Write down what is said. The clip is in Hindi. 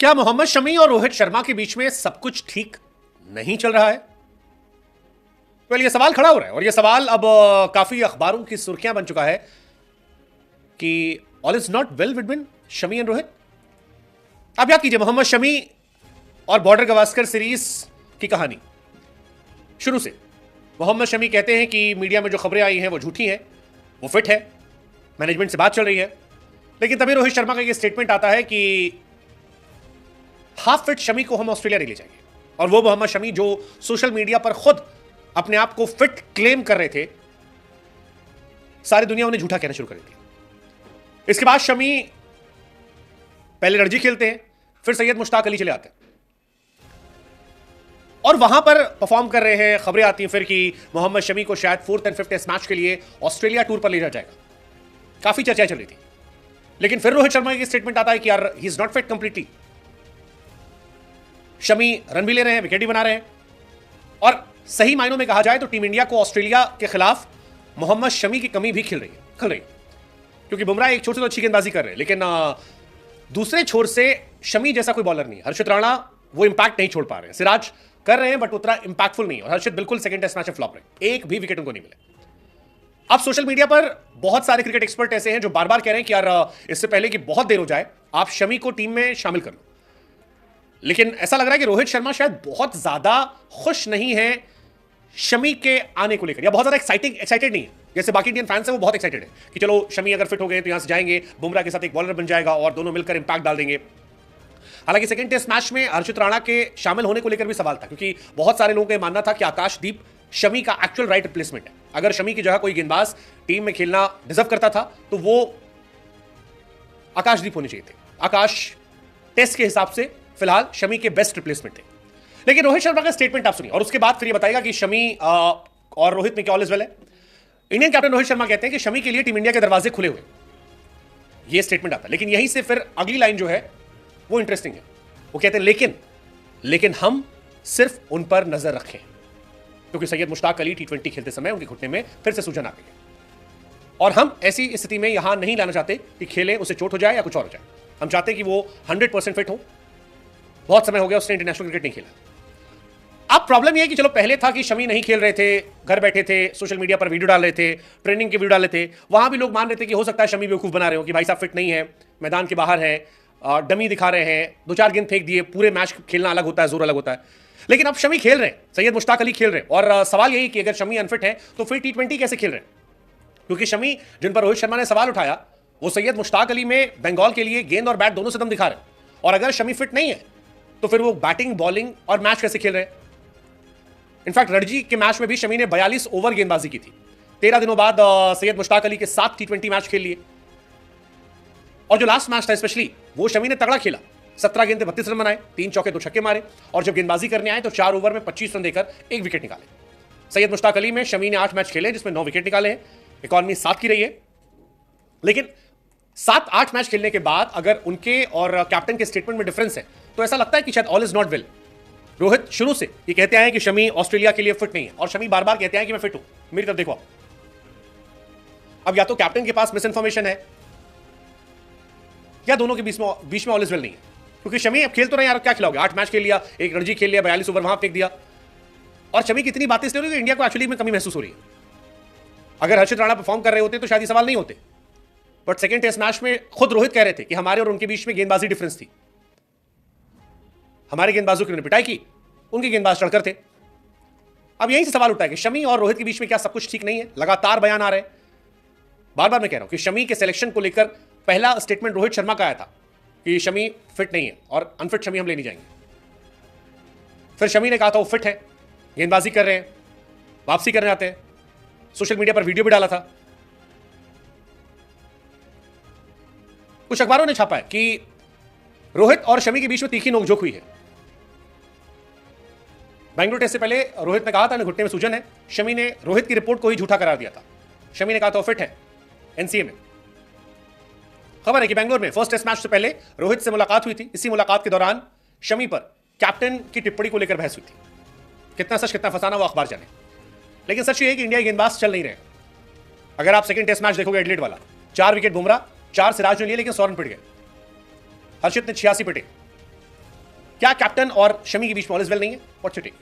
क्या मोहम्मद शमी और रोहित शर्मा के बीच में सब कुछ ठीक नहीं चल रहा है? ये सवाल खड़ा हो रहा है और ये सवाल अब काफी अखबारों की सुर्खियां बन चुका है कि all is not well between Shami and Rohit. अब याद कीजिए, मोहम्मद शमी और बॉर्डर गवास्कर सीरीज की कहानी शुरू से मोहम्मद शमी कहते हैं कि मीडिया में जो खबरें आई हैं वो झूठी हैं, वो फिट है, मैनेजमेंट से बात चल रही है। लेकिन तभी रोहित शर्मा का ये स्टेटमेंट आता है कि हाफ फिट शमी को हम ऑस्ट्रेलिया नहीं ले जाएंगे। और वो मोहम्मद शमी जो सोशल मीडिया पर खुद अपने आप को फिट क्लेम कर रहे थे, सारी दुनिया उन्हें झूठा कहना शुरू कर दी। इसके बाद शमी पहले रणजी खेलते हैं, फिर सैयद मुश्ताक अली चले आते हैं और वहां पर परफॉर्म कर रहे हैं। खबरें आती हैं फिर कि मोहम्मद शमी को शायद 4th and 5th test match के लिए ऑस्ट्रेलिया टूर पर ले जाया जाएगा। काफी चर्चाएं चल रही थी, लेकिन फिर रोहित शर्मा का स्टेटमेंट आता है कि यार he is not fit completely. Shami run भी ले रहे हैं, विकेट भी बना रहे हैं और सही मायनों में कहा जाए तो टीम इंडिया को ऑस्ट्रेलिया के खिलाफ मोहम्मद शमी की कमी भी खिल रही है, क्योंकि बुमराह एक छोर से तो अच्छी गेंदबाजी कर रहे हैं, लेकिन दूसरे छोर से शमी जैसा कोई बॉलर नहीं। हर्षित राणा वो इंपैक्ट नहीं छोड़ पा रहे हैं, सिराज कर रहे हैं बट उतना इंपैक्टफुल नहीं। और हर्षित बिल्कुल सेकंड टेस्ट मैच में फ्लॉप रहे, एक भी विकेट उनको नहीं मिले। अब सोशल मीडिया पर बहुत सारे क्रिकेट एक्सपर्ट ऐसे हैं जो बार बार कह रहे हैं कि यार इससे पहले कि बहुत देर हो जाए आप शमी को टीम में शामिल कर लो। लेकिन ऐसा लग रहा है कि रोहित शर्मा शायद बहुत ज्यादा खुश नहीं है शमी के आने को लेकर, या बहुत ज्यादा एक्साइटेड नहीं है। जैसे बाकी इंडियन फैंस हैं वो बहुत एक्साइटेड है कि चलो शमी अगर फिट हो गए तो यहां से जाएंगे, बुमराह के साथ एक बॉलर बन जाएगा और दोनों मिलकर इंपैक्ट डाल देंगे। हालांकि सेकंड टेस्ट मैच में हर्षित राणा के शामिल होने को लेकर भी सवाल था, क्योंकि बहुत सारे लोगों का मानना था कि आकाशदीप शमी का एक्चुअल राइट रिप्लेसमेंट है। अगर शमी की जगह कोई गेंदबाज टीम में खेलना डिजर्व करता था तो वो आकाशदीप होने चाहिए थे। आकाश टेस्ट के हिसाब से फिलहाल शमी के बेस्ट रिप्लेसमेंट थे। लेकिन रोहित शर्मा का स्टेटमेंट आप सुनिए और उसके बाद फिर ये बताएगा कि शमी और रोहित में क्या ऑल इज वेल है। इंडियन कैप्टन रोहित शर्मा कहते हैं कि शमी के लिए टीम इंडिया के दरवाजे खुले हुए, ये स्टेटमेंट आता है। लेकिन यहीं से फिर अगली लाइन जो है वो इंटरेस्टिंग है। वो कहते हैं लेकिन हम सिर्फ उन पर नजर रखें, क्योंकि सैयद मुश्ताक अली T20 खेलते समय उनके घुटने में फिर से सूजन आ गई है और हम ऐसी स्थिति में यहां नहीं लाना चाहते कि खेले उसे चोट हो जाए या कुछ और हो जाए। हम चाहते हैं कि वो 100% फिट हो। बहुत समय हो गया उसने इंटरनेशनल क्रिकेट नहीं खेला। अब प्रॉब्लम यह है कि चलो पहले था कि शमी नहीं खेल रहे थे, घर बैठे थे, सोशल मीडिया पर वीडियो डाल रहे थे, ट्रेनिंग के वीडियो डाल रहे थे, वहां भी लोग मान रहे थे कि हो सकता है शमी बेवकूफ बना रहे हो कि भाई साहब फिट नहीं है, मैदान के बाहर है, डमी दिखा रहे हैं, 2-4 गेंद फेंक दिए। पूरे मैच खेलना अलग होता है, जोर अलग होता है। लेकिन अब शमी खेल रहे हैं, सैयद मुश्ताक अली खेल रहे हैं और सवाल यही कि अगर शमी अनफिट है तो फिर T20 कैसे खेल रहे हैं? क्योंकि शमी जिन पर रोहित शर्मा ने सवाल उठाया वो सैयद मुश्ताक अली में बंगाल के लिए गेंद और बैट दोनों से दम दिखा रहे हैं। और अगर शमी फिट नहीं है तो फिर वो बैटिंग बॉलिंग और मैच कैसे खेल रहे हैं? इनफैक्ट रणजी के मैच में भी शमी ने 42 ओवर गेंदबाजी की थी। 13 दिनों बाद सैयद मुश्ताक अली के साथ T20 मैच खेल लिए और जो लास्ट मैच था स्पेशली वो शमी ने तगड़ा खेला। 17 गेंद 32 रन बनाए, 3 चौके 2 छक्के मारे और जब गेंदबाजी करने आए तो 4 ओवर में 25 रन देकर 1 विकेट निकाले। सैयद मुश्ताक अली में शमी ने 8 मैच खेले जिसमें 9 विकेट निकाले हैं। इकॉनमी 7 की रही है। लेकिन 7-8 मैच खेलने के बाद अगर उनके और कैप्टन के स्टेटमेंट में डिफरेंस है तो ऐसा लगता है कि शायद all is not well. Rohit शुरू से ये कहते हैं कि शमी ऑस्ट्रेलिया के लिए फिट नहीं है और शमी बार बार कहते हैं कि मैं फिट हूं, मेरी तरफ देखो। अब या तो कैप्टन के पास मिस इन्फॉर्मेशन है या दोनों के बीच में ऑल इज वेल नहीं है, क्योंकि शमी अब खेल तो रहे यार, क्या खिलाओगे? 8 मैच खेल लिया, एक रणजी खेल लिया, 42 ओवर वहां फेंक दिया और शमी की इतनी बातें इसलिए हो रही है कि इंडिया को एक्चुअली में कमी महसूस हो रही है। अगर हर्षित राणा परफॉर्म कर रहे होते तो शायद ये सवाल नहीं होते। बट सेकंड टेस्ट मैच में खुद रोहित कह रहे थे कि हमारे और उनके बीच में गेंदबाजी डिफरेंस थी। हमारे गेंदबाजों की उन्होंने पिटाई की, उनके गेंदबाज चढ़कर थे। अब यहीं से सवाल उठता है कि शमी और रोहित के बीच में क्या सब कुछ ठीक नहीं है? लगातार बयान आ रहे हैं। बार बार मैं कह रहा हूं कि शमी के सिलेक्शन को लेकर पहला स्टेटमेंट रोहित शर्मा का आया था कि शमी फिट नहीं है और अनफिट शमी हम ले नहीं जाएंगे। फिर शमी ने कहा था वो फिट है, गेंदबाजी कर रहे हैं, वापसी करने आते हैं, सोशल मीडिया पर वीडियो भी डाला था। कुछ अखबारों ने छापा है कि रोहित और शमी के बीच में तीखी नोकझोंक हुई है। बेंगलुरु टेस्ट से पहले रोहित ने कहा था घुटने में सूजन है, शमी ने रोहित की रिपोर्ट को ही झूठा करार दिया था। शमी ने कहा था वो फिट है एनसीए में। खबर है कि बेंगलुरु में फर्स्ट टेस्ट मैच से पहले रोहित से मुलाकात हुई थी। इसी मुलाकात के दौरान शमी पर कैप्टन की टिप्पणी को लेकर बहस हुई थी। कितना सच कितना फसाना वो अखबार जाने। लेकिन सच ये है कि इंडिया गेंदबाज चल नहीं रहे। अगर आप सेकंड टेस्ट मैच देखोगे एडिलेड वाला, 4 विकेट बुमराह, 4 सिराज ने लिए लेकिन 100 रन पिट गए। हर्षित ने 86 पिटे। क्या कैप्टन और शमी के बीच में ऑल इज वेल नहीं है? What's your take?